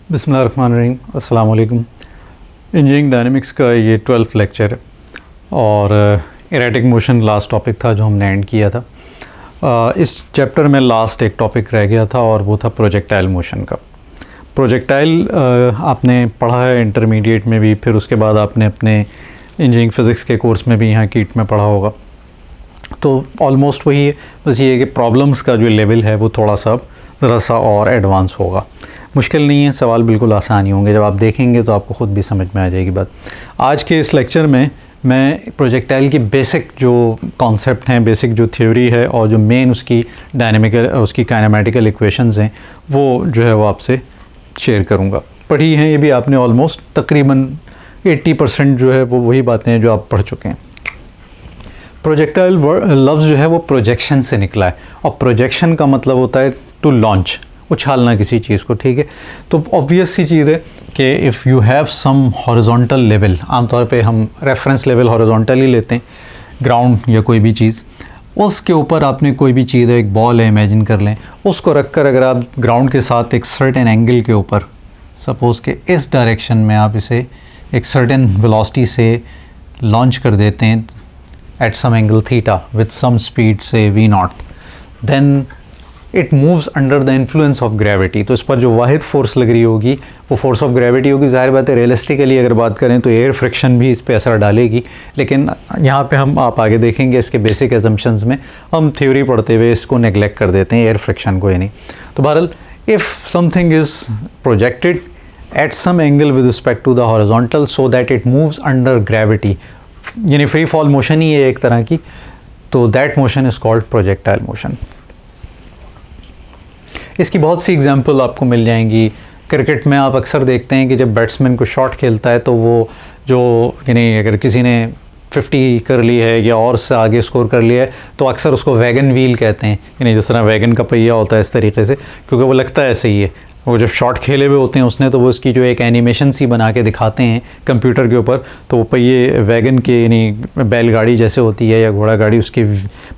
बिस्मिल्लाहिर्रहमानिर्रहीम, अस्सलाम वालेकुम। इंजीनियरिंग डायनेमिक्स का ये 12th लेक्चर है और इरेटिक मोशन लास्ट टॉपिक था जो हमने एंड किया था। इस चैप्टर में लास्ट एक टॉपिक रह गया था और वो था प्रोजेक्टाइल मोशन का। प्रोजेक्टाइल आपने पढ़ा है इंटरमीडिएट में भी, फिर उसके बाद आपने अपने इंजीनियरिंग फ़िज़िक्स के कोर्स में भी यहाँ कीट में पढ़ा होगा। तो ऑलमोस्ट वही है, बस ये है कि प्रॉब्लम्स का जो लेवल है वो थोड़ा सा ज़रा सा और एडवांस होगा। मुश्किल नहीं है, सवाल बिल्कुल आसान ही होंगे, जब आप देखेंगे तो आपको ख़ुद भी समझ में आ जाएगी बात। आज के इस लेक्चर में मैं प्रोजेक्टाइल की बेसिक जो कॉन्सेप्ट हैं, बेसिक जो थ्योरी है और जो मेन उसकी उसकी काइनेमेटिकल इक्वेशंस हैं वो जो है वो आपसे शेयर करूँगा। पढ़ी हैं ये भी आपने ऑलमोस्ट तकरीबन 80% जो है वो वही बातें हैं जो आप पढ़ चुके हैं। प्रोजेक्टाइल लफ्ज़ जो है वो प्रोजेक्शन से निकला है और प्रोजेक्शन का मतलब होता है टू लॉन्च, उछालना किसी चीज़ को, ठीक है। तो ऑब्वियस सी चीज़ है कि if you have some horizontal level, आमतौर पे हम रेफरेंस लेवल हॉरिजॉन्टल ही लेते हैं, ग्राउंड या कोई भी चीज़, उसके ऊपर आपने कोई भी चीज़ है, एक बॉल है इमेजिन कर लें, उसको रख कर अगर आप ग्राउंड के साथ एक सर्टेन एंगल के ऊपर, सपोज़ के इस डायरेक्शन में आप इसे एक सर्टेन वेलोसिटी से लॉन्च कर देते हैं at some angle theta with some speed से v0, then it moves under the influence of gravity. तो इस पर जो वाहिद फोर्स लग रही होगी वो फोर्स ऑफ ग्रेविटी होगी। ज़ाहिर बात है रियलिस्टिकली अगर बात करें तो एयर फ्रिक्शन भी इस पर असर डालेगी, लेकिन यहाँ पे आप आगे देखेंगे इसके बेसिक एजम्पशंस में हम थ्योरी पढ़ते हुए इसको नेगलेक्ट कर देते हैं, एयर फ्रिक्शन को, यानी। तो बहरहाल if something is projected at some angle with respect to the horizontal so that it moves under gravity, यानी फ्री फॉल मोशन ही है एक तरह की, तो that motion is called projectile motion. इसकी बहुत सी एग्जांपल आपको मिल जाएंगी। क्रिकेट में आप अक्सर देखते हैं कि जब बैट्समैन को शॉट खेलता है तो वो जो, यानी अगर किसी ने 50 कर ली है या और से आगे स्कोर कर लिया है तो अक्सर उसको वैगन व्हील कहते हैं, यानी जिस तरह वैगन का पहिया होता है इस तरीके से, क्योंकि वो लगता है ऐसे ही है। वो जब शॉट खेले हुए होते हैं उसने तो वो उसकी जो एक एनिमेशन सी बना के दिखाते हैं कंप्यूटर के ऊपर, तो वो पहिए वैगन के, यानी बैलगाड़ी जैसे होती है या घोड़ा गाड़ी, उसके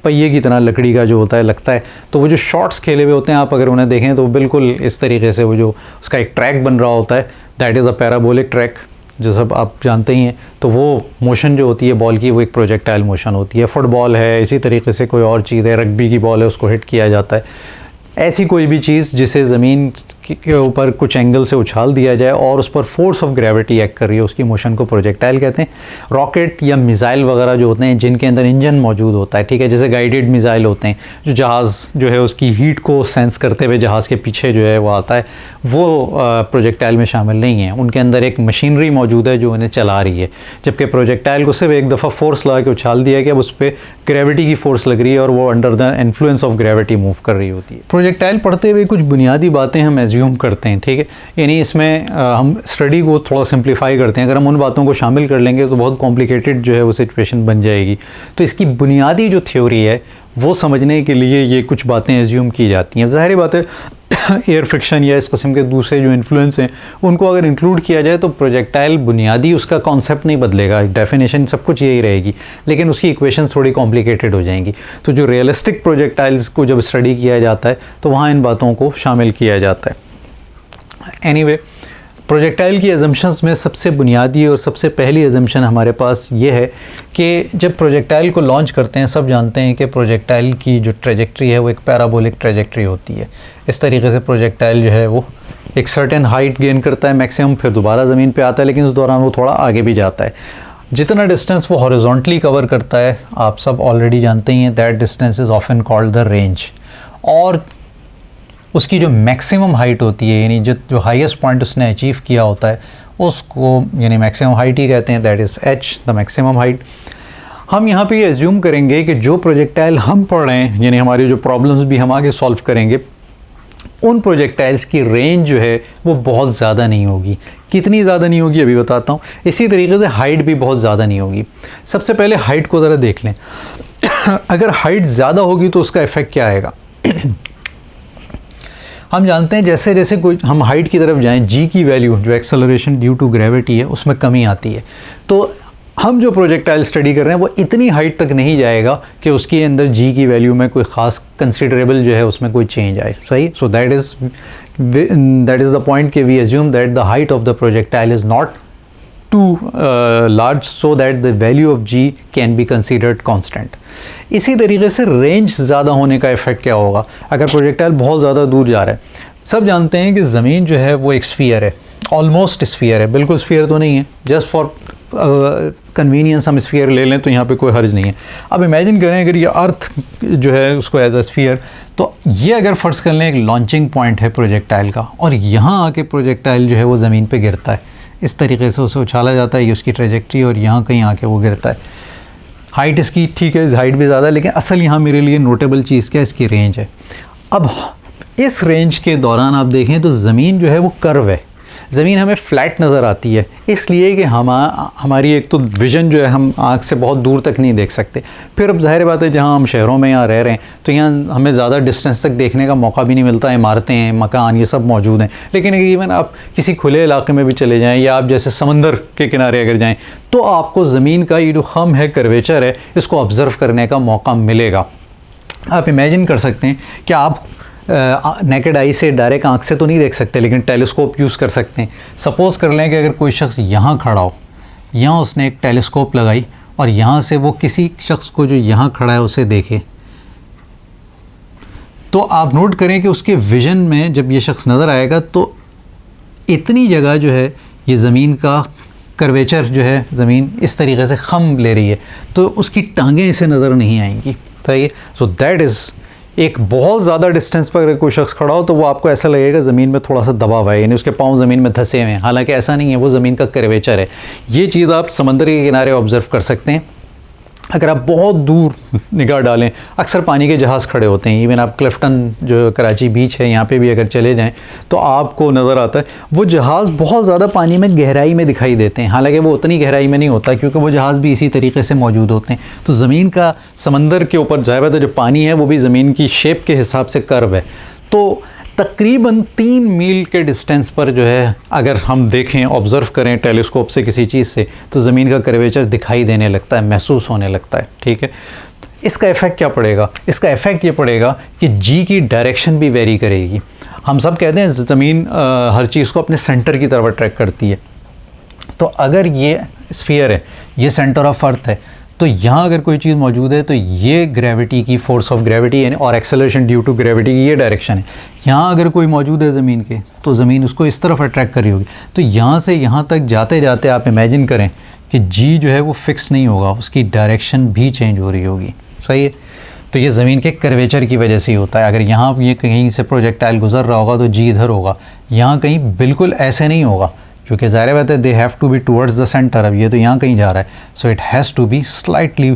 पहिए की तरह लकड़ी का जो होता है लगता है। तो वो जो शॉट्स खेले हुए होते हैं आप अगर उन्हें देखें तो बिल्कुल इस तरीके से वो जो उसका एक ट्रैक बन रहा होता है, that is a parabolic track, जो सब आप जानते ही हैं। तो वो मोशन जो होती है बॉल की वो एक प्रोजेक्टाइल मोशन होती है। फुटबॉल है, इसी तरीके से कोई और चीज़ है, रग्बी की बॉल है, उसको हिट किया जाता है। ऐसी कोई भी चीज़ जिसे ज़मीन के ऊपर कुछ एंगल से उछाल दिया जाए और उस पर फोर्स ऑफ ग्रेविटी एक्ट कर रही है, उसकी मोशन को प्रोजेक्टाइल कहते हैं। रॉकेट या मिसाइल वगैरह जो होते हैं जिनके अंदर इंजन मौजूद होता है, ठीक है, जैसे गाइडेड मिसाइल होते हैं, जो जहाज़ जो है उसकी हीट को सेंस करते हुए जहाज़ के पीछे जो है वो आता है, वो प्रोजेक्टाइल में शामिल नहीं है। उनके अंदर एक मशीनरी मौजूद है जो उन्हें चला रही है, जबकि प्रोजेक्टाइल को सिर्फ एक दफ़ा फोर्स लगा के उछाल दिया गया, अब उस पर ग्रेविटी की फोर्स लग रही है और वो under the influence of gravity move कर रही होती है। प्रोजेक्टाइल पढ़ते हुए कुछ बुनियादी बातें हम एज्यूम करते हैं, ठीक है, यानी इसमें हम स्टडी को थोड़ा सिंप्लीफाई करते हैं। अगर हम उन बातों को शामिल कर लेंगे तो बहुत कॉम्प्लिकेटेड जो है वो सिचुएशन बन जाएगी। तो इसकी बुनियादी जो थ्योरी है वो समझने के लिए ये कुछ बातें एज्यूम की जाती हैं। ज़ाहिर बात है एयर फ्रिक्शन या इस किस्म के दूसरे जो इन्फ्लुएंस हैं उनको अगर इंक्लूड किया जाए तो प्रोजेक्टाइल बुनियादी उसका कॉन्सेप्ट नहीं बदलेगा, डेफिनेशन सब कुछ यही रहेगी, लेकिन उसकी इक्वेशन थोड़ी कॉम्प्लिकेटेड हो जाएंगी। तो जो रियलिस्टिक प्रोजेक्टाइल्स को जब स्टडी किया जाता है तो वहाँ इन बातों को शामिल किया जाता है। एनीवे, प्रोजेक्टाइल की एजम्पशंस में सबसे बुनियादी और सबसे पहली एजम्पशन हमारे पास ये है कि जब प्रोजेक्टाइल को लॉन्च करते हैं, सब जानते हैं कि प्रोजेक्टाइल की जो ट्रेजेक्ट्री है वो एक पैराबोलिक ट्रेजेक्ट्री होती है। इस तरीके से प्रोजेक्टाइल जो है वो एक सर्टेन हाइट गेन करता है मैक्सिमम, फिर दोबारा ज़मीन पे आता है, लेकिन इस दौरान वो थोड़ा आगे भी जाता है। जितना डिस्टेंस वो हॉरिजॉन्टली कवर करता है आप सब ऑलरेडी जानते ही हैं, that distance is often called the range. और उसकी जो मैक्सिमम हाइट होती है, यानी जो हाईएस्ट पॉइंट उसने अचीव किया होता है उसको यानी मैक्सिमम हाइट ही कहते हैं, that is h, the maximum height. हम यहाँ पे ये एज्यूम करेंगे कि जो प्रोजेक्टाइल हम पढ़ रहे हैं, यानी हमारी जो प्रॉब्लम्स भी हम आगे सॉल्व करेंगे, उन प्रोजेक्टाइल्स की रेंज जो है वो बहुत ज़्यादा नहीं होगी। कितनी ज़्यादा नहीं होगी अभी बताता हूँ। इसी तरीके से हाइट भी बहुत ज़्यादा नहीं होगी। सबसे पहले हाइट को ज़रा देख लें। अगर हाइट ज़्यादा होगी तो उसका इफ़ेक्ट क्या आएगा? हम जानते हैं जैसे जैसे कोई हम हाइट की तरफ जाएं, जी की वैल्यू जो एक्सेलरेशन ड्यू टू ग्रेविटी है उसमें कमी आती है। तो हम जो प्रोजेक्टाइल स्टडी कर रहे हैं वो इतनी हाइट तक नहीं जाएगा कि उसके अंदर जी की वैल्यू में कोई ख़ास कंसिडरेबल जो है उसमें कोई चेंज आए, सही। So that is the point कि we assume that the height of the projectile is not too large so that the value of g can be considered constant। इसी तरीके से रेंज ज़्यादा होने का इफ़ेक्ट क्या होगा अगर प्रोजेक्टाइल बहुत ज़्यादा दूर जा रहा है। सब जानते हैं कि ज़मीन जो है वो एक स्फीयर है, ऑलमोस्ट स्फीयर है, बिल्कुल स्फीयर तो नहीं है, जस्ट फॉर कन्वीनियंस हम स्फीयर ले लें तो यहाँ पे कोई हर्ज नहीं है। अब इमेजिन करें अगर ये अर्थ जो है उसको एज अ स्फीयर, तो ये अगर फ़र्ज़ कर लें एक लॉन्चिंग पॉइंट है प्रोजेक्टाइल का, और यहाँ आके प्रोजेक्टाइल जो है वो ज़मीन पे गिरता है, इस तरीके से उसे उछाला जाता है, ये उसकी ट्रेजेक्ट्री, और यहाँ कहीं आके वो गिरता है। हाइट इसकी ठीक है, हाइट भी ज़्यादा है, लेकिन असल यहाँ मेरे लिए नोटेबल चीज़ क्या है, इसकी रेंज है। अब इस रेंज के दौरान आप देखें तो ज़मीन जो है वो कर्व है, ज़मीन हमें फ्लैट नज़र आती है, इसलिए कि हमारी एक तो विज़न जो है हम आँख से बहुत दूर तक नहीं देख सकते। फिर अब ज़ाहिर बात है जहाँ हम शहरों में यहाँ रह रहे हैं तो यहाँ हमें ज़्यादा डिस्टेंस तक देखने का मौका भी नहीं मिलता, इमारतें हैं, मकान, ये सब मौजूद हैं। लेकिन इवन आप किसी खुले इलाके में भी चले जाएँ या आप जैसे समंदर के किनारे अगर जाएँ तो आपको ज़मीन का ये जो खम है, कर्वेचर है, इसको ऑब्ज़र्व करने का मौका मिलेगा। आप इमेजिन कर सकते हैं कि आप नेकेड आई से डायरेक्ट आँख से तो नहीं देख सकते, लेकिन टेलीस्कोप यूज़ कर सकते हैं। सपोज़ कर लें कि अगर कोई शख्स यहाँ खड़ा हो, यहाँ उसने एक टेलीस्कोप लगाई और यहाँ से वो किसी शख्स को जो यहाँ खड़ा है उसे देखे, तो आप नोट करें कि उसके विज़न में जब ये शख्स नज़र आएगा तो इतनी जगह जो है ये ज़मीन का कर्वेचर जो है, ज़मीन इस तरीके से खम ले रही है तो उसकी टांगें इसे नज़र नहीं आएंगी, सही है। सो दैट इज़ एक बहुत ज़्यादा डिस्टेंस पर अगर कोई शख्स खड़ा हो तो वो आपको ऐसा लगेगा ज़मीन में थोड़ा सा दबा हुआ है, यानी उसके पाँव ज़मीन में धंसे हुए हैं, हालांकि ऐसा नहीं है, वो ज़मीन का कर्वेचर है। ये चीज़ आप समंदर के किनारे ऑब्ज़र्व कर सकते हैं। अगर आप बहुत दूर निगाह डालें, अक्सर पानी के जहाज़ खड़े होते हैं, इवन आप क्लिफ्टन जो कराची बीच है यहाँ पे भी अगर चले जाएं तो आपको नज़र आता है वो जहाज़ बहुत ज़्यादा पानी में गहराई में दिखाई देते हैं, हालांकि वो उतनी गहराई में नहीं होता क्योंकि वो जहाज़ भी इसी तरीके से मौजूद होते हैं। तो ज़मीन का समंदर के ऊपर ज़ाहिर है जो पानी है वो भी ज़मीन की शेप के हिसाब से कर्व है। तो तकरीबन 3 मील के डिस्टेंस पर जो है अगर हम देखें, ऑब्ज़र्व करें टेलीस्कोप से किसी चीज़ से, तो ज़मीन का कर्वेचर दिखाई देने लगता है, महसूस होने लगता है, ठीक है। इसका इफ़ेक्ट क्या पड़ेगा? इसका इफ़ेक्ट ये पड़ेगा कि जी की डायरेक्शन भी वेरी करेगी। हम सब कहते हैं ज़मीन हर चीज़ को अपने सेंटर की तरफ अट्रैक्ट करती है, तो अगर ये स्फीयर है, ये सेंटर ऑफ अर्थ है, तो यहाँ अगर कोई चीज़ मौजूद है तो ये ग्रेविटी की, फोर्स ऑफ ग्रेविटी यानी और एक्सेलरेशन ड्यू टू ग्रेविटी की ये डायरेक्शन है। यहाँ अगर कोई मौजूद है ज़मीन के तो ज़मीन उसको इस तरफ अट्रैक्ट कर रही होगी। तो यहाँ से यहाँ तक जाते जाते आप इमेजिन करें कि जी जो है वो फिक्स नहीं होगा, उसकी डायरेक्शन भी चेंज हो रही होगी, सही है। तो ये ज़मीन के कर्वेचर की वजह से ही होता है। अगर यहाँ ये कहीं से प्रोजेक्टाइल गुजर रहा होगा तो जी इधर होगा, यहाँ कहीं बिल्कुल ऐसे नहीं होगा क्योंकि ज़ाहिर बात है they have to be towards the centre. अब ये तो यहाँ कहीं जा रहा है, so it has to be slightly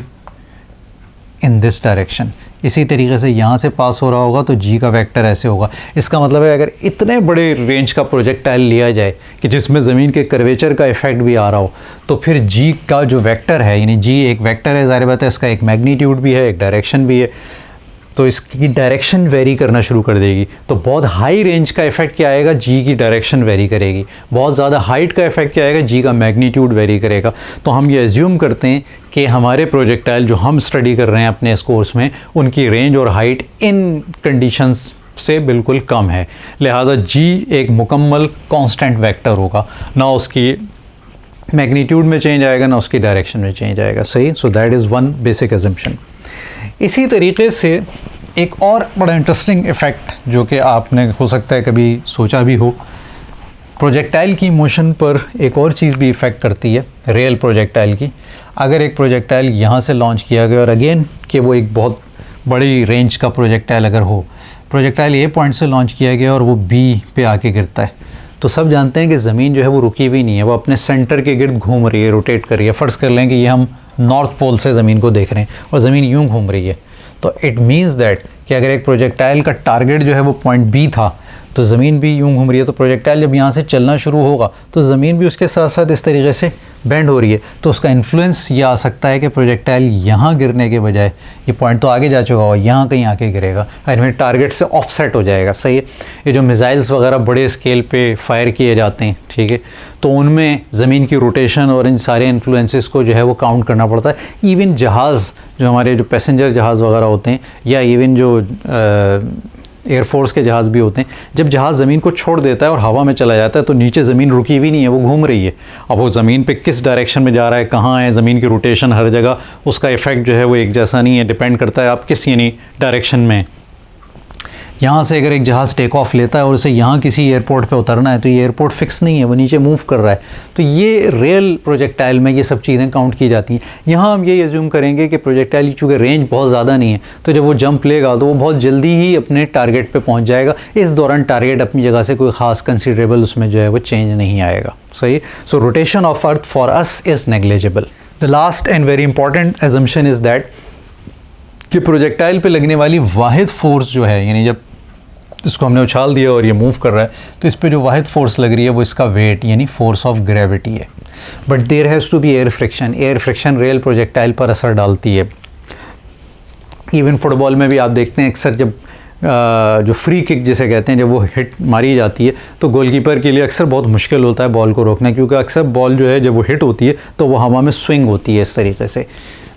in this direction. इसी तरीके से यहाँ से पास हो रहा होगा तो जी का वेक्टर ऐसे होगा। इसका मतलब है अगर इतने बड़े रेंज का प्रोजेक्टाइल लिया जाए कि जिसमें ज़मीन के कर्वेचर का इफेक्ट भी आ रहा हो, तो फिर जी का जो वेक्टर है, यानी जी एक वेक्टर है, ज़ाहिर बात है इसका एक मैग्नीट्यूड भी है, एक डायरेक्शन भी है, तो इसकी डायरेक्शन वेरी करना शुरू कर देगी। तो बहुत हाई रेंज का इफेक्ट क्या आएगा, जी की डायरेक्शन वेरी करेगी। बहुत ज़्यादा हाइट का इफेक्ट क्या आएगा, जी का मैग्नीट्यूड वेरी करेगा। तो हम ये एज्यूम करते हैं कि हमारे प्रोजेक्टाइल जो हम स्टडी कर रहे हैं अपने इस कोर्स में, उनकी रेंज और हाइट इन कंडीशंस से बिल्कुल कम है, लिहाजा जी एक मुकम्मल कांस्टेंट वेक्टर होगा, ना उसकी मैग्नीट्यूड में चेंज आएगा ना उसकी डायरेक्शन में चेंज आएगा, सही। So that is one basic assumption. इसी तरीके से एक और बड़ा इंटरेस्टिंग इफ़ेक्ट जो कि आपने हो सकता है कभी सोचा भी हो, प्रोजेक्टाइल की मोशन पर एक और चीज़ भी इफ़ेक्ट करती है रियल प्रोजेक्टाइल की। अगर एक प्रोजेक्टाइल यहाँ से लॉन्च किया गया और अगेन कि वो एक बहुत बड़ी रेंज का प्रोजेक्टाइल अगर हो, प्रोजेक्टाइल ए पॉइंट से लॉन्च किया गया और वो बी पे आके गिरता है, तो सब जानते हैं कि ज़मीन जो है वो रुकी हुई नहीं है, वो अपने सेंटर के गिर्द घूम रही है, रोटेट कर रही है। फ़र्ज़ कर लें कि ये हम नॉर्थ पोल से ज़मीन को देख रहे हैं और ज़मीन यूं घूम रही है, तो इट मीन्स दैट कि अगर एक प्रोजेक्टाइल का टारगेट जो है वो पॉइंट बी था तो ज़मीन भी यूं घूम रही है, तो प्रोजेक्टाइल जब यहाँ से चलना शुरू होगा तो ज़मीन भी उसके साथ साथ इस तरीके से बेंड हो रही है तो उसका इन्फ्लुएंस ये आ सकता है कि प्रोजेक्टाइल यहाँ गिरने के बजाय, ये पॉइंट तो आगे जा चुका होगा, यहाँ कहीं आके गिरेगा और फिर टारगेट से ऑफसेट हो जाएगा। सही है। ये जो मिसाइल्स वगैरह बड़े स्केल पे फायर किए जाते हैं, ठीक है, तो उनमें ज़मीन की रोटेशन और इन सारे इन्फ्लुएंसेस को जो है वो काउंट करना पड़ता है। इवन जहाज़, जो हमारे जो पैसेंजर जहाज़ वगैरह होते हैं, या इवन जो एयरफोर्स के जहाज़ भी होते हैं, जब जहाज़ ज़मीन को छोड़ देता है और हवा में चला जाता है तो नीचे ज़मीन रुकी हुई नहीं है, वो घूम रही है। अब वो ज़मीन पे किस डायरेक्शन में जा रहा है, कहाँ है, ज़मीन की रोटेशन हर जगह, उसका इफ़ेक्ट जो है वो एक जैसा नहीं है, डिपेंड करता है आप किस यानी डायरेक्शन में। यहाँ से अगर एक जहाज़ टेक ऑफ लेता है और उसे यहाँ किसी एयरपोर्ट पे उतरना है तो ये एयरपोर्ट फिक्स नहीं है, वो नीचे मूव कर रहा है। तो ये रियल प्रोजेक्टाइल में ये सब चीज़ें काउंट की जाती हैं। यहाँ हम ये एज्यूम करेंगे कि प्रोजेक्टाइल चूँकि रेंज बहुत ज़्यादा नहीं है तो जब वो जंप लेगा तो वो बहुत जल्दी ही अपने टारगेट पर पहुँच जाएगा। इस दौरान टारगेट अपनी जगह से कोई ख़ास कंसिडरेबल उसमें जो है वो चेंज नहीं आएगा। सही। So rotation of earth for us is negligible. The last and very important assumption is that कि प्रोजेक्टाइल पे लगने वाली वाहिद फोर्स जो है, यानी जब इसको हमने उछाल दिया और ये मूव कर रहा है तो इस पे जो वाहिद फोर्स लग रही है वो इसका वेट यानी फोर्स ऑफ ग्रेविटी है। But there has to be air friction. Air friction real projectile पर असर डालती है। इवन फुटबॉल में भी आप देखते हैं अक्सर जब जो फ्री किक जिसे कहते हैं, जब वो हिट मारी जाती है तो गोलकीपर के लिए अक्सर बहुत मुश्किल होता है बॉल को रोकना, क्योंकि अक्सर बॉल जो है जब वो हिट होती है तो वो हवा में स्विंग होती है इस तरीके से,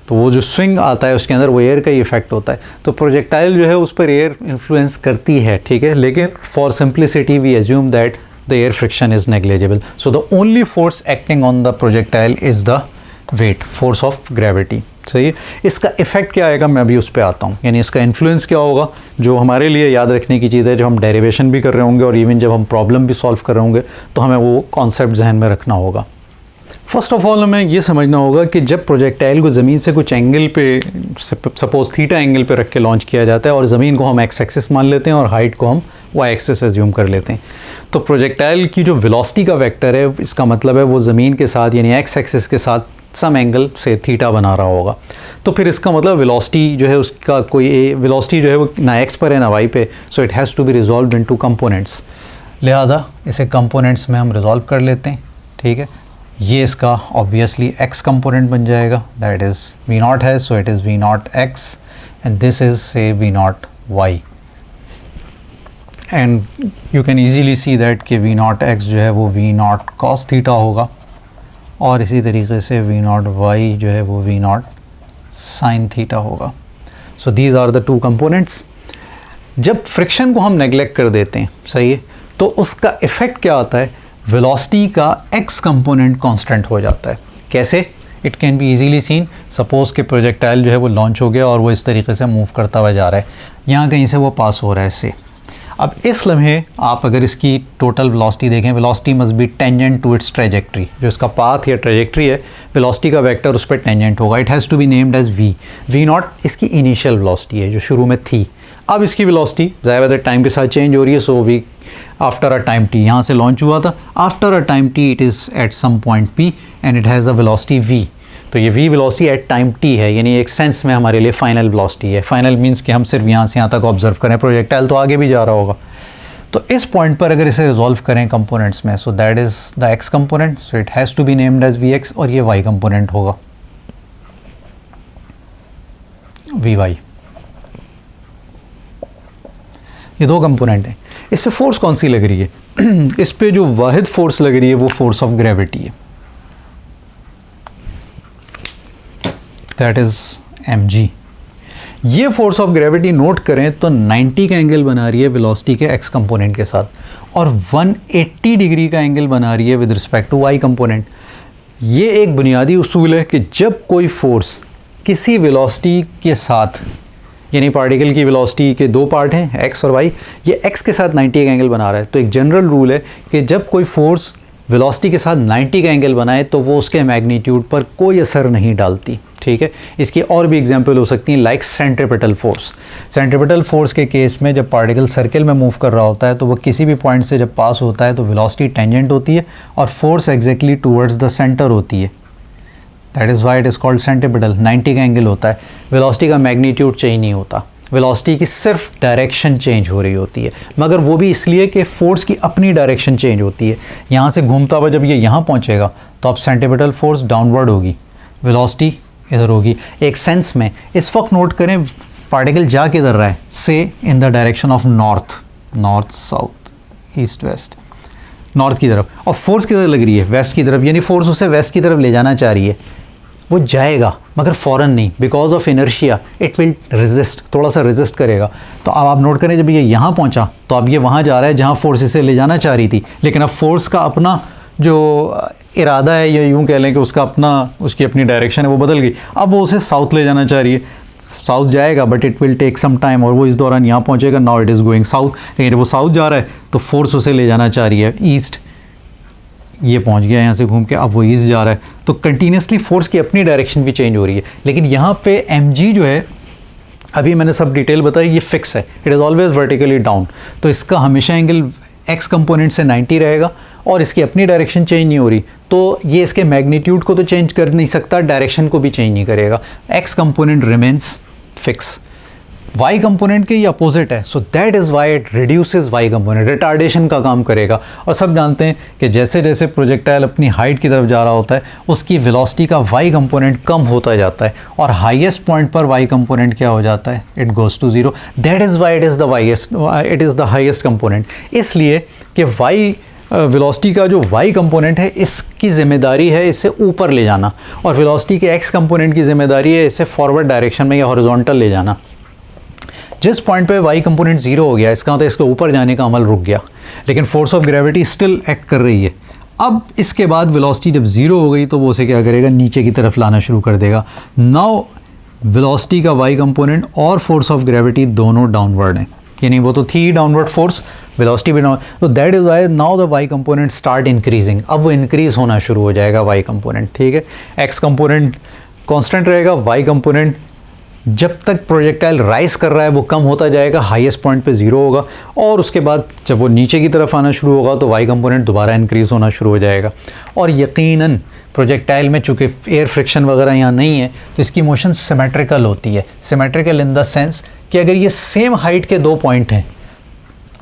तो वो जो स्विंग आता है उसके अंदर वो एयर का ही इफेक्ट होता है। तो प्रोजेक्टाइल जो है उस पर एयर इन्फ्लुएंस करती है, ठीक है, लेकिन for simplicity we assume that the air friction is negligible. So the only force acting on the projectile is the weight, force of gravity. सही है। इसका इफेक्ट क्या आएगा मैं अभी उस पर आता हूँ, यानी इसका इन्फ्लुएंस क्या होगा, जो हमारे लिए याद रखने की चीज़ है, जो हम डेरिवेशन भी कर रहे होंगे और इवन जब हम प्रॉब्लम भी सॉल्व कर रहे होंगे तो हमें वो कॉन्सेप्ट जहन में रखना होगा। फर्स्ट ऑफ ऑल हमें ये समझना होगा कि जब प्रोजेक्टाइल को ज़मीन से कुछ एंगल पे, सपोज थीटा एंगल पे रख के लॉन्च किया जाता है और ज़मीन को हम एक्स एक्सिस मान लेते हैं और हाइट को हम वाई एक्सिस एज्यूम कर लेते हैं, तो प्रोजेक्टाइल की जो वेलोसिटी का वेक्टर है, इसका मतलब है वो ज़मीन के साथ यानी एक्स एक्सिस के साथ सम एंगल से थीटा बना रहा होगा। तो फिर इसका मतलब वेलोसिटी जो है उसका कोई वेलोसिटी जो है वो ना एक्स पर है ना वाई पे, so it has to be resolve into components. लिहाजा इसे कंपोनेंट्स में हम रिजॉल्व कर लेते हैं, ठीक है। ये इसका ऑब्वियसली x कंपोनेंट बन जाएगा, दैट इज़ v नॉट है, so it is v not x and this is से v not y, and you can easily see that कि v नॉट x जो है वो v नॉट cos थीटा होगा और इसी तरीके से v नॉट y जो है वो v नॉट sin थीटा होगा। So these are the two components. जब फ्रिक्शन को हम नेगलेक्ट कर देते हैं, सही है, तो उसका इफ़ेक्ट क्या आता है, वेलोसिटी का x कंपोनेंट कांस्टेंट हो जाता है। कैसे? It can be easily seen. Suppose कि प्रोजेक्टाइल जो है वो लॉन्च हो गया और वो इस तरीके से मूव करता हुआ जा रहा है, यहाँ कहीं से वो पास हो रहा है इससे। अब इस लम्हे आप अगर इसकी टोटल वेलोसिटी देखें, velocity must be tangent to its trajectory, जो इसका पाथ या ट्रेजेक्ट्री है, वेलोसिटी का वेक्टर उस पर टेंजेंट होगा। It has to be named as v। v not इसकी इनिशियल वेलोसिटी है जो शुरू में थी। अब इसकी वेलोसिटी ज़्यादा टाइम के साथ चेंज हो रही है, so we after a time t, यहाँ से लॉन्च हुआ था, after a time t it is at some point p and it has a velocity v। तो ये v velocity at time t है, यानी एक सेंस में हमारे लिए फाइनल वेलोसिटी है। फाइनल मीन्स कि हम सिर्फ यहाँ से यहाँ तक ऑब्जर्व करें, प्रोजेक्टाइल तो आगे भी जा रहा होगा। तो इस पॉइंट पर अगर इसे रिजॉल्व करें कंपोनेंट्स में, so that is the x component, so it has to be named as vx, और ये y कंपोनेंट होगा vy। ये दो कंपोनेंट हैं। इस पे फोर्स कौन सी लग रही है इस पे जो वाहिद फोर्स लग रही है वो फोर्स ऑफ ग्रेविटी है, दैट इज mg। ये फोर्स ऑफ ग्रेविटी नोट करें तो 90 का एंगल बना रही है वेलोसिटी के x कंपोनेंट के साथ और 180 डिग्री का एंगल बना रही है with respect to y component. ये एक बुनियादी उसूल है कि जब कोई फोर्स किसी वेलोसिटी के साथ, यानी पार्टिकल की वेलोसिटी के दो पार्ट हैं x और y, ये x के साथ 90 का एंगल बना रहा है, तो एक जनरल रूल है कि जब कोई फोर्स वेलोसिटी के साथ 90 का एंगल बनाए तो वो उसके मैग्नीट्यूड पर कोई असर नहीं डालती, ठीक है। इसकी और भी एग्जांपल हो सकती हैं, like centripetal force. Centripetal force के केस में जब पार्टिकल सर्किल में मूव कर रहा होता है तो वो किसी भी पॉइंट से जब पास होता है तो वेलोसिटी टेंजेंट होती है और force exactly towards the centre होती है, that is why it is called centripetal. 90 का एंगल होता है, वेलोसिटी का मैग्नीट्यूड चेंज नहीं होता, वेलोसिटी की सिर्फ डायरेक्शन चेंज हो रही होती है, मगर वो भी इसलिए कि फोर्स की अपनी डायरेक्शन चेंज होती है। यहाँ से घूमता हुआ जब ये यहाँ पहुँचेगा तो अब सेंट्रीपिटल फोर्स डाउनवर्ड होगी, वेलोसिटी इधर होगी। एक सेंस में इस वक्त नोट करें पार्टिकल जा किधर रहा है, से in the direction of north, north south east west, north की तरफ, और फोर्स किधर लग रही है, वेस्ट की तरफ, यानी फोर्स उसे वेस्ट की तरफ ले जाना चाह रही है। वो जाएगा मगर फ़ौरन नहीं, because of inertia it will resist, थोड़ा सा रेजिस्ट करेगा। तो अब आप नोट करें जब ये यहाँ पहुँचा तो अब ये वहाँ जा रहा है जहाँ फोर्स इसे ले जाना चाह रही थी, लेकिन अब फोर्स का अपना जो इरादा है, या यूँ कह लें कि उसका अपना, उसकी अपनी डायरेक्शन है वो बदल गई। अब वो उसे साउथ ले जाना चाह रही है, साउथ जाएगा but it will take some time, और वो इस दौरान यहाँ पहुँचेगा। Now it is going south, लेकिन वो साउथ जा रहा है तो फोर्स उसे ले जाना चाह रही है ईस्ट, ये पहुंच गया यहाँ से घूम के, अब वो ईस्ट जा रहा है। तो कंटिन्यूसली फोर्स की अपनी डायरेक्शन भी चेंज हो रही है। लेकिन यहाँ पे mg जो है, अभी मैंने सब डिटेल बताई, ये फिक्स है, it is always vertically down. तो इसका हमेशा एंगल x कंपोनेंट से 90 रहेगा और इसकी अपनी डायरेक्शन चेंज नहीं हो रही, तो ये इसके मैग्नीट्यूड को तो चेंज कर नहीं सकता, डायरेक्शन को भी चेंज नहीं करेगा। x component remains fix. y component के ये अपोजिट है, so that is why it reduces y component, retardation का काम करेगा। और सब जानते हैं कि जैसे जैसे प्रोजेक्टाइल अपनी हाइट की तरफ जा रहा होता है उसकी वेलोसिटी का y कंपोनेंट कम होता जाता है, और हाईएस्ट पॉइंट पर y कंपोनेंट क्या हो जाता है, it goes to zero. That is why it is the highest component, इसलिए कि y वेलोसिटी का जो y कंपोनेंट है इसकी ज़िम्मेदारी है इसे ऊपर ले जाना, और वेलोसिटी के x कंपोनेंट की ज़िम्मेदारी है इसे फॉरवर्ड डायरेक्शन में या हॉरिजॉन्टल ले जाना। जिस पॉइंट पे y कंपोनेंट ज़ीरो हो गया, इसका मतलब इसके ऊपर जाने का अमल रुक गया, लेकिन force of gravity still act कर रही है। अब इसके बाद वेलोसिटी जब ज़ीरो हो गई तो वो उसे क्या करेगा, नीचे की तरफ लाना शुरू कर देगा। नाउ वेलोसिटी का y कंपोनेंट और फोर्स ऑफ ग्रेविटी दोनों डाउनवर्ड हैं, यानी वो तो थी डाउनवर्ड फोर्स, वेलोसिटी भी डाउन, तो that is Y now the y component start increasing. अब वो इंक्रीज़ होना शुरू हो जाएगा y कंपोनेंट, ठीक है। x कंपोनेंट कांस्टेंट रहेगा, y कंपोनेंट जब तक प्रोजेक्टाइल राइज कर रहा है वो कम होता जाएगा, हाईएस्ट पॉइंट पे ज़ीरो होगा, और उसके बाद जब वो नीचे की तरफ आना शुरू होगा तो y कंपोनेंट दोबारा इंक्रीज़ होना शुरू हो जाएगा। और यकीनन प्रोजेक्टाइल में चूँकि एयर फ्रिक्शन वगैरह यहाँ नहीं है तो इसकी मोशन सिमेट्रिकल होती है। सिमेट्रिकल इन द सेंस कि अगर ये सेम हाइट के दो पॉइंट हैं,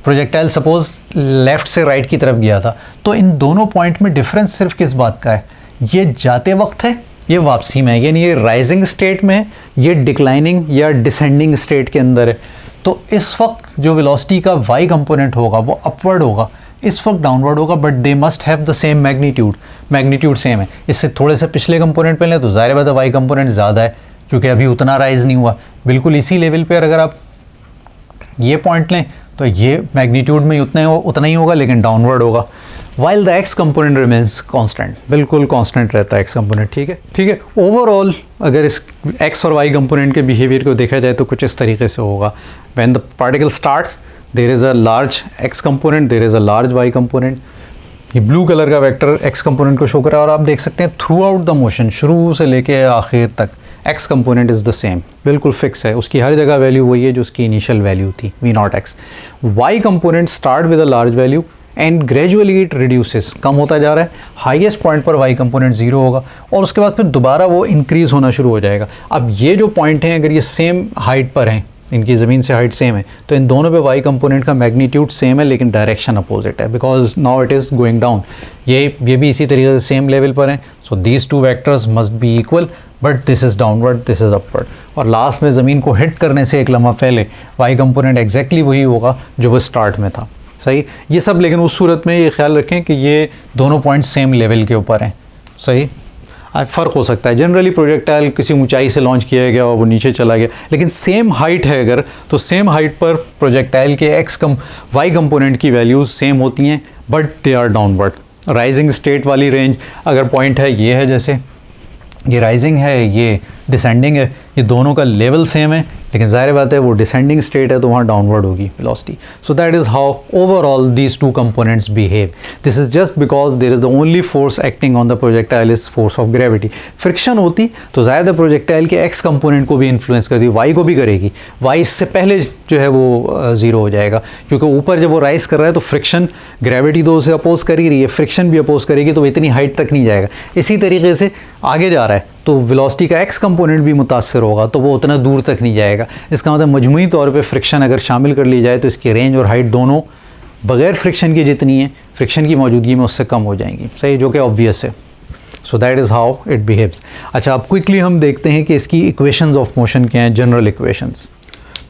प्रोजेक्टाइल सपोज़ लेफ़्ट से राइट की तरफ गया था, तो इन दोनों पॉइंट में डिफरेंस सिर्फ किस बात का है, ये जाते वक्त है, ये वापसी में है, यानी ये राइजिंग स्टेट में है, ये डिक्लाइनिंग या डिसेंडिंग स्टेट के अंदर है। तो इस वक्त जो वेलोसिटी का y कंपोनेंट होगा वो अपवर्ड होगा, इस वक्त डाउनवर्ड होगा, but they must have the same magnitude, magnitude same है। इससे थोड़े से पिछले कंपोनेंट पे लें तो ज़ाहिर बात है y कंपोनेंट ज़्यादा है, क्योंकि अभी उतना राइज नहीं हुआ। बिल्कुल इसी लेवल पर अगर आप ये पॉइंट लें तो ये मैग्नीट्यूड में उतना ही होगा, लेकिन डाउनवर्ड होगा। While the x component remains constant, बिल्कुल कांस्टेंट रहता है x कंपोनेंट, ठीक है, ठीक है। ओवरऑल अगर इस x और y कंपोनेंट के बिहेवियर को देखा जाए तो कुछ इस तरीके से होगा। When the particle starts there is a large x component, there is a large y component. ये ब्लू कलर का वेक्टर x कंपोनेंट को शो कर रहा है, और आप देख सकते हैं थ्रू आउट द मोशन, शुरू से लेके आखिर तक x component is the same, बिल्कुल फिक्स है, उसकी हर जगह वैल्यू वही है जो उसकी इनिशियल वैल्यू थी v0x। y component start with a large value and gradually it reduces, कम होता जा रहा है, हाईएस्ट पॉइंट पर y कंपोनेंट ज़ीरो होगा, और उसके बाद फिर दोबारा वो इंक्रीज़ होना शुरू हो जाएगा। अब ये जो पॉइंट हैं अगर ये सेम हाइट पर हैं, इनकी ज़मीन से हाइट सेम है, तो इन दोनों पे y कंपोनेंट का मैग्नीट्यूड सेम है लेकिन डायरेक्शन अपोजिट है, because now it is going down. ये भी इसी तरीके से सेम लेवल पर हैं, so these two vectors must be equal, but this is downward, this is upward. और लास्ट में ज़मीन को हिट करने से एक लम्हा पहले y कंपोनेंट एग्जैक्टली वही होगा जो वो स्टार्ट में था, सही। ये सब लेकिन उस सूरत में ये ख्याल रखें कि ये दोनों पॉइंट सेम लेवल के ऊपर हैं, सही। फ़र्क हो सकता है, जनरली प्रोजेक्टाइल किसी ऊंचाई से लॉन्च किया गया और वो नीचे चला गया, लेकिन सेम हाइट है अगर, तो सेम हाइट पर प्रोजेक्टाइल के y कंपोनेंट की वैल्यूज़ सेम होती हैं, but they are downward. Rising state वाली रेंज अगर पॉइंट है, ये है, जैसे ये राइजिंग है, ये डिसेंडिंग है, ये दोनों का लेवल सेम है, लेकिन ज़ाहिर बात है वो डिसेंडिंग स्टेट है तो वहाँ डाउनवर्ड होगी velocity. So that is how overall these two components behave. This is just because there is the only force acting on the projectile is force of gravity. Friction होती तो ज़्यादा projectile के x component को भी influence करती, y को भी करेगी, y इससे पहले जो है वो ज़ीरो हो जाएगा, क्योंकि ऊपर जब वो राइज़ कर रहा है तो फ्रिक्शन, ग्रेविटी तो उसे अपोज कर ही रही है, फ्रिक्शन भी अपोज करेगी, तो इतनी हाइट तक नहीं जाएगा। इसी तरीके से आगे जा रहा है तो वेलोसिटी का x कंपोनेंट भी मुतासर होगा, तो वो उतना दूर तक नहीं जाएगा। इसका मतलब मजमूई तौर पे फ्रिक्शन अगर शामिल कर ली जाए तो इसकी रेंज और हाइट दोनों बग़ैर फ्रिक्शन के जितनी है, फ्रिक्शन की मौजूदगी में उससे कम हो जाएंगी, सही, जो कि ऑब्वियस है। So that is how it behaves. अच्छा, अब क्विकली हम देखते हैं कि इसकी इक्वेशंस ऑफ मोशन क्या हैं, जनरल इक्वेशंस।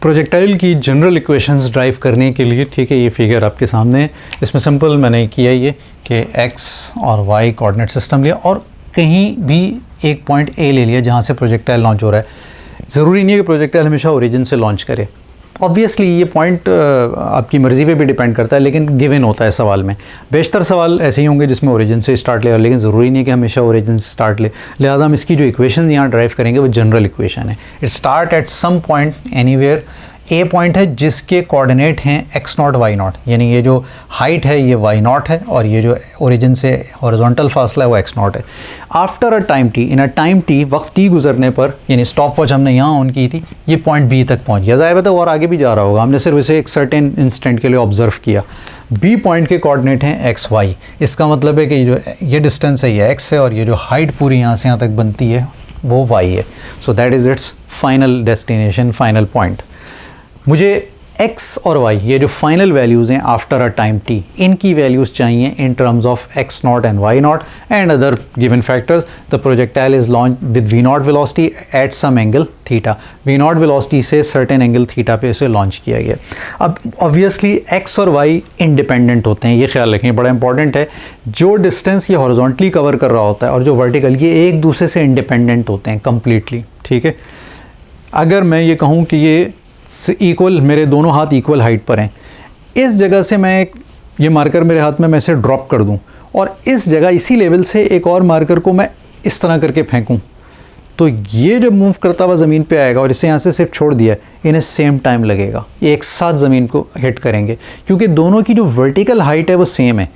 प्रोजेक्टाइल की जनरल इक्वेशंस ड्राइव करने के लिए, ठीक है, ये फिगर आपके सामने है, इसमें सिंपल मैंने किया ये कि एक्स और वाई कोऑर्डिनेट सिस्टम लिया और कहीं भी एक पॉइंट ए ले लिया जहाँ से प्रोजेक्टाइल लॉन्च हो रहा है। ज़रूरी नहीं है कि प्रोजेक्टाइल हमेशा ओरिजिन से लॉन्च करे, ऑब्वियसली ये पॉइंट आपकी मर्ज़ी पे भी डिपेंड करता है, लेकिन गिवन होता है सवाल में। बेशतर सवाल ऐसे ही होंगे जिसमें ओरिजिन से स्टार्ट ले, लेकिन ज़रूरी नहीं है कि हमेशा ओरिजिन से स्टार्ट ले। लिहाजा हम इसकी जो इक्वेशन यहाँ ड्राइव करेंगे वो जनरल इक्वेशन है। It start at some point anywhere, a point है जिसके कोऑर्डिनेट हैं एक्स नॉट वाई नॉट, यानी ये जो हाइट है ये वाई नॉट है और ये जो ओरिजिन से हॉरिजॉन्टल फासला है वो एक्स नॉट है। After a time T, in a time T, वक्त टी गुजरने पर, यानी स्टॉप वॉच हमने यहाँ ऑन की थी, ये पॉइंट बी तक पहुँच गया। ज़ाहिर है और आगे भी जा रहा होगा, हमने सिर्फ इसे एक सर्टेन इंस्टेंट के लिए ऑब्जर्व किया। बी पॉइंट के कोऑर्डिनेट हैं एक्स वाई, इसका मतलब है कि जो ये डिस्टेंस है ये एक्स है और ये जो हाइट पूरी यहाँ से यहाँ तक बनती है वो वाई है। So that is its final destination, final point. मुझे x और y, ये जो फाइनल वैल्यूज़ हैं आफ्टर अ टाइम t, इनकी वैल्यूज़ चाहिए in terms of x not and y not and other given factors. The projectile is launch with v not velocity at some angle theta, v not velocity से certain angle theta पे इसे launch किया गया। अब obviously x और y independent होते हैं, ये ख्याल रखें, बड़ा इंपॉर्टेंट है। जो डिस्टेंस ये हॉरिजॉन्टली कवर कर रहा होता है और जो वर्टिकल, ये एक दूसरे से इंडिपेंडेंट होते हैं कम्प्लीटली, ठीक है। अगर मैं ये कहूँ कि ये इक्वल, मेरे दोनों हाथ इक्वल हाइट पर हैं, इस जगह से मैं ये मार्कर मेरे हाथ में मैं इसे ड्रॉप कर दूं और इस जगह इसी लेवल से एक और मार्कर को मैं इस तरह करके फेंकूं, तो ये जब मूव करता हुआ ज़मीन पे आएगा और इसे यहाँ से सिर्फ छोड़ दिया, इन्हें सेम टाइम लगेगा, ये एक साथ ज़मीन को हिट करेंगे क्योंकि दोनों की जो वर्टिकल हाइट है वो सेम है।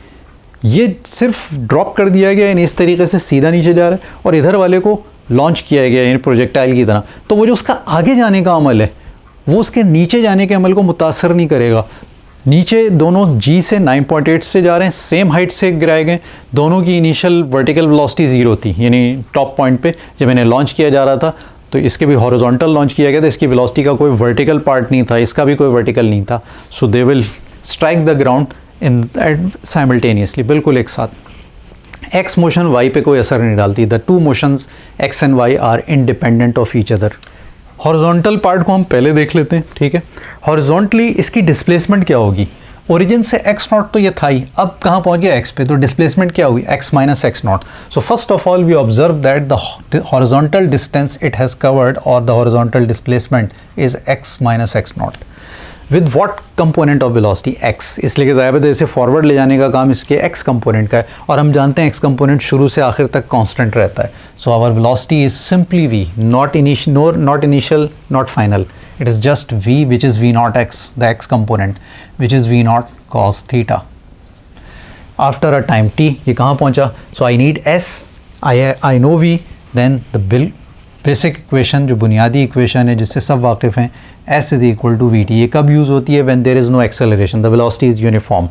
ये सिर्फ ड्रॉप कर दिया गया, यानी इस तरीके से सीधा नीचे जा रहा है और इधर वाले को लॉन्च किया गया यानी प्रोजेक्टाइल की तरह, तो वो जो उसका आगे जाने का अमल है वो उसके नीचे जाने के अमल को मुतासर नहीं करेगा। नीचे दोनों G से 9.8 से जा रहे हैं, सेम हाइट से गिराए गए, दोनों की इनिशियल वर्टिकल वेलोसिटी ज़ीरो थी, यानी टॉप पॉइंट पे जब इन्हें लॉन्च किया जा रहा था तो इसके भी हॉरिजॉन्टल लॉन्च किया गया था, इसकी वेलोसिटी का कोई वर्टिकल पार्ट नहीं था, इसका भी कोई वर्टिकल नहीं था। So they will strike the ground in simultaneously, बिल्कुल एक साथ। एक्स मोशन वाई पे कोई असर नहीं डालती, the two motions x and y are independent of each other. Horizontal part को हम पहले देख लेते हैं, ठीक है। हॉरिजॉन्टली इसकी डिस्प्लेसमेंट क्या होगी, ओरिजिन से एक्स नॉट तो ये था ही, अब कहाँ पहुँच गया एक्स पे, तो डिस्प्लेसमेंट क्या होगी, x minus x not. So first of all we observe that the horizontal distance it has covered और the horizontal displacement is x minus x not with what component of velocity x, इसलिए कि ज़ाहिर है इसे forward ले जाने का काम इसके एक्स कंपोनेंट का है और हम जानते हैं एक्स कंपोनेंट शुरू से आखिर तक कांस्टेंट रहता है। So our velocity is simply v, not initial, not final, it is just v which is v not x, the x component which is v not cos theta. After a time t ये कहाँ पहुँचा, so I need s, I know v, then the basic equation जो बुनियादी equation है जिससे सब वाकिफ़ हैं, s is equal to v t. ये कब यूज़ होती है, when there is no acceleration, the velocity is uniform,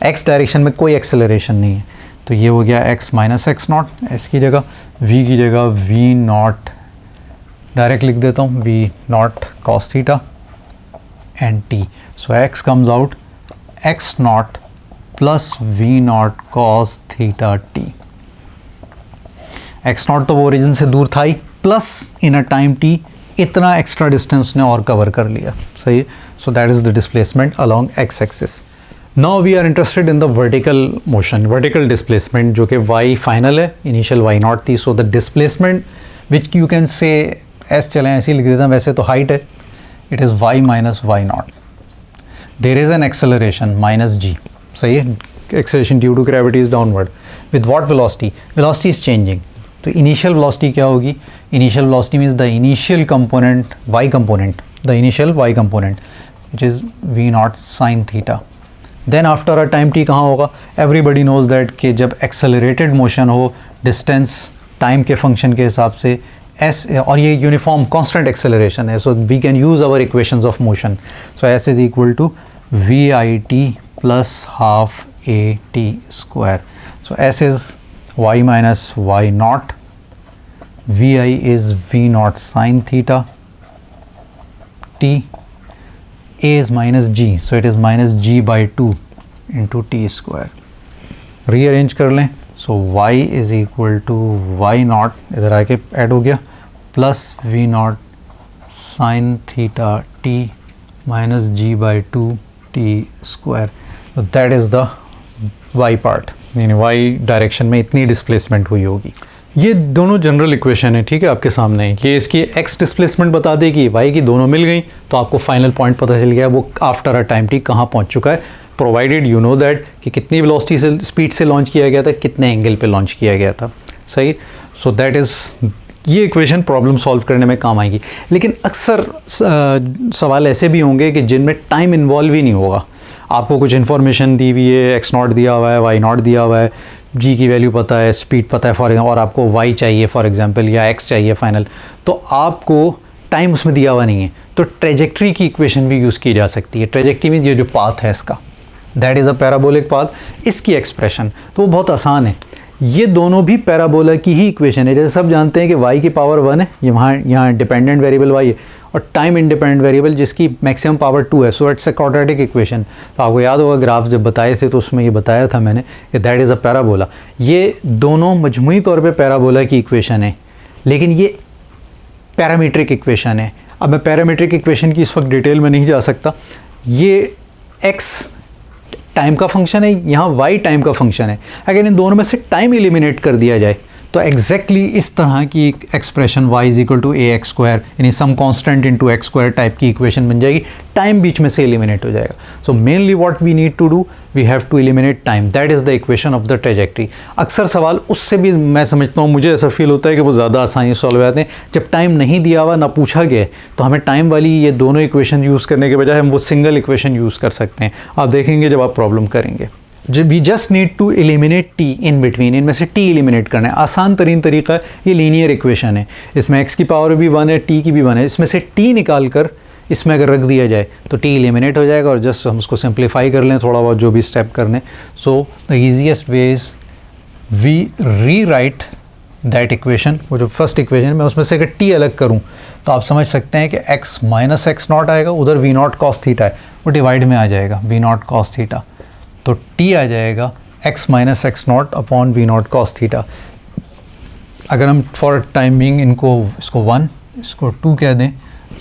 x direction में कोई एक्सेलरेशन नहीं है। तो ये हो गया x minus x not, s की जगह, v की जगह v नॉट डायरेक्ट लिख देता हूँ, v not cos theta and t। So x comes out x not plus v not cos theta t। x not तो वो ओरिजिन से दूर था ही, plus in a time t इतना एक्स्ट्रा डिस्टेंस ने और कवर कर लिया, सही है। So that is the displacement along x axis. Now we are interested in the vertical motion, vertical displacement जो कि y फाइनल है, इनिशियल y नॉट थी। So the displacement which you can say s, चलें ऐसे ही लिख देता हूँ, वैसे तो हाइट है, it is y minus y not, there is an acceleration minus g, सही है, acceleration due to gravity is downward with what velocity, velocity is changing. तो इनिशियल वेलोसिटी क्या होगी, initial velocity means the initial component y component, the initial y component which is v not sine theta. Then after a time t कहाँ होगा, everybody knows that कि जब accelerated motion हो, distance time के function के हिसाब से s, और ये यूनिफॉर्म कांस्टेंट एक्सेलरेशन है, so we can use our equations of motion. So s is equal to v i t plus half a t square. So s is y minus y naught, vi is v naught sin theta, t, a is minus g, so it is minus g by 2 into t square। Rearrange कर लें, so y is equal to y not, इधर आके add हो गया, plus v not sine theta t minus g by two t square. तो that is the y part, यानी y direction में इतनी डिस्प्लेसमेंट हुई होगी. ये दोनों जनरल इक्वेशन है, ठीक है, आपके सामने. ये इसकी x डिस्प्लेसमेंट बता देगी, y की दोनों मिल गई, तो आपको फाइनल पॉइंट पता चल गया वो आफ्टर अ टाइम t कहाँ पहुँच चुका है, प्रोवाइडेड यू नो दैट कि कितनी वेलोसिटी से, स्पीड से लॉन्च किया गया था, कितने एंगल पे लॉन्च किया गया था. सही. सो दैट इज़, ये इक्वेशन प्रॉब्लम सॉल्व करने में काम आएगी. लेकिन अक्सर सवाल ऐसे भी होंगे कि जिनमें टाइम इन्वॉल्व ही नहीं होगा. आपको कुछ इन्फॉर्मेशन दी हुई है, एक्स नॉट दिया हुआ है, वाई नॉट दिया हुआ है, जी की वैल्यू पता है, स्पीड पता है फॉर एग्जाम्पल, और आपको वाई चाहिए फॉर एग्जांपल या एक्स चाहिए फाइनल, तो आपको टाइम उसमें दिया हुआ नहीं है. तो ट्रेजेक्ट्री की इक्वेशन भी यूज़ की जा सकती है. ट्रेजेक्ट्री में ये जो पाथ है इसका, that is a parabolic path. इसकी एक्सप्रेशन तो वो बहुत आसान है. ये दोनों भी पैराबोला की ही इक्वेशन है. जैसे सब जानते हैं कि y की पावर 1 है, यहाँ डिपेंडेंट वेरिएबल y है, और टाइम इंडिपेंडेंट वेरिएबल जिसकी मैक्सिमम पावर 2 है. So it's a quadratic equation. तो आपको याद होगा ग्राफ जब बताए थे तो उसमें ये बताया था मैंने कि दैट इज़ अ पैराबोला. ये दोनों मजमूई तौर पे पैराबोला की इक्वेशन है, लेकिन ये पैरामीट्रिक इक्वेशन है. अब मैं पैरामीट्रिक इक्वेशन की इस वक्त डिटेल में नहीं जा सकता. ये x टाइम का फंक्शन है, यहाँ y टाइम का फंक्शन है. अगर इन दोनों में से टाइम एलिमिनेट कर दिया जाए तो एग्जैक्टली इस तरह की expression y is equal to a x square, यानी some constant into x square type की इक्वेशन बन जाएगी. टाइम बीच में से एलिमिनेट हो जाएगा. So mainly what we need to do, we have to eliminate time. That is the equation of the trajectory. अक्सर सवाल उससे भी मैं समझता हूँ, मुझे ऐसा फील होता है कि वो ज़्यादा आसानी से सॉल्व हो जाते हैं. जब टाइम नहीं दिया हुआ, ना पूछा गया, तो हमें टाइम वाली ये दोनों इक्वेशन यूज़ करने के बजाय हम वो सिंगल इक्वेशन यूज़ कर सकते हैं. आप देखेंगे जब आप प्रॉब्लम करेंगे. We just need to eliminate t in between. इनमें से टी एलिमिनेट करना है. आसान तरीन तरीका है. ये लीनियर इक्वेशन है, इसमें x की पावर भी 1 है, t की भी 1 है. इसमें से t निकाल कर इसमें अगर रख दिया जाए तो t एलिमिनेट हो जाएगा, और जस्ट हम उसको सिंप्लीफाई कर लें थोड़ा बहुत जो भी स्टेप करने. So the easiest way is we rewrite that equation. वो जो फर्स्ट इक्वेशन में उसमें से अगर t अलग करूँ तो आप समझ सकते हैं कि x माइनस एक्स नॉट आएगा, उधर v नॉट कॉस थीटा है, वो डिवाइड में आ जाएगा v नॉट कॉस थीटा. तो t आ जाएगा x minus x not upon v not cos theta. अगर हम फॉर टाइम बीइंग इसको 1 इसको 2 कह दें,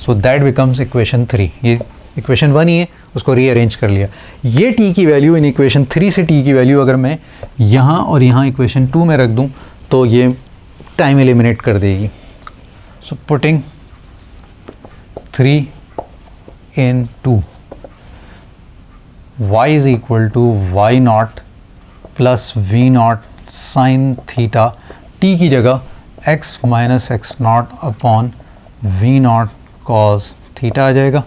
सो दैट बिकम्स इक्वेशन 3. ये इक्वेशन 1 ही है, उसको रीअरेंज कर लिया. ये t की वैल्यू इन इक्वेशन 3 से t की वैल्यू अगर मैं यहाँ और यहाँ इक्वेशन 2 में रख दूँ तो ये टाइम एलिमिनेट कर देगी. So putting 3 in 2, y is equal to y naught plus v naught sin theta. t की जगह x minus x not upon v not cos theta आ जाएगा,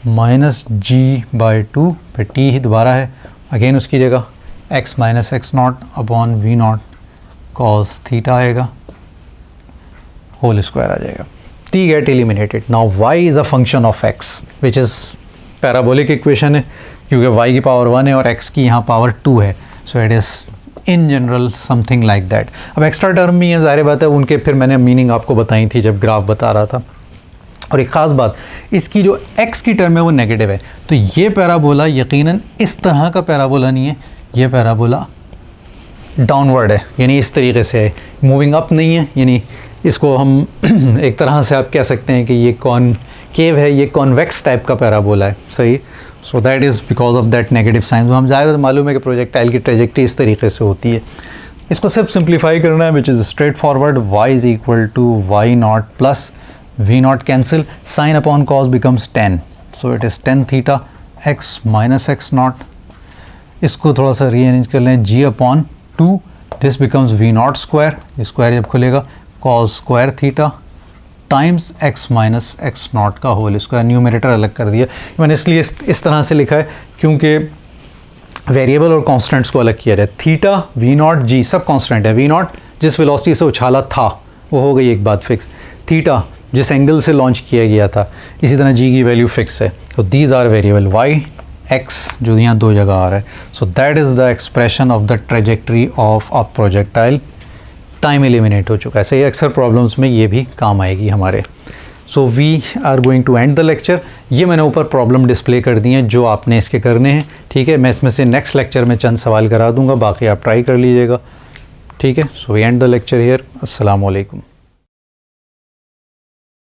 माइनस जी बाई 2, फिर t ही दोबारा है, अगेन उसकी जगह x minus x not upon v not cos theta आएगा, होल स्क्वायर आ जाएगा. t get eliminated. Now y is a function of x, which is parabolic equation है क्योंकि y की पावर 1 है और x की यहाँ पावर 2 है. So it is in general something like that. अब एक्स्ट्रा टर्म भी है, ज़ाहिर बात है, उनके फिर मैंने मीनिंग आपको बताई थी जब ग्राफ बता रहा था. और एक ख़ास बात, इसकी जो x की टर्म है वो नेगेटिव है. तो ये पैराबोला यकीनन इस तरह का पैराबोला नहीं है, ये पैराबोला डाउनवर्ड है, यानी इस तरीके से है, मूविंग अप नहीं है. यानी इसको हम एक तरह से आप कह सकते हैं कि ये कॉनकेव है, ये कॉन्वेक्स टाइप का पैराबोला है. सही. So that is because of that negative sign. हम ज़्यादा मालूम है कि प्रोजेक्टाइल की ट्रेजेक्ट्री इस तरीके से होती है. इसको सिर्फ सिंप्लीफाई करना है, which is straightforward. y is equal to y not plus v not cancel, sine upon cos becomes 10. So it is 10 theta x minus x not. इसको थोड़ा सा रीअरेंज कर लें, g upon 2, this becomes v not square, square जब खुलेगा cos square theta times x minus x not का whole square. Numerator अलग कर दिया. मैंने इसलिए इस तरह से लिखा है क्योंकि वेरिएबल और कॉन्स्टेंट्स को अलग किया जाए. थीटा वी नॉट जी सब कॉन्स्टेंट है. वी नॉट जिस वेलोसिटी से उछाला था वो हो गई एक बात फिक्स. थीटा जिस एंगल से लॉन्च किया गया था, इसी तरह जी की वैल्यू फिक्स है. तो these are variable. y x जो यहाँ दो जगह आ रहा है. So that is the expression of the trajectory of a projectile. Time eliminate हो चुका है. सही. अक्सर प्रॉब्लम्स में ये भी काम आएगी हमारे. So we are going to end the lecture. ये मैंने ऊपर प्रॉब्लम डिस्प्ले कर दी हैं जो आपने इसके करने हैं. ठीक है, मैं इसमें से नेक्स्ट लेक्चर में चंद सवाल करा दूंगा, बाकी आप ट्राई कर लीजिएगा. ठीक है, so we end the lecture here. अस्सलाम वालेकुम।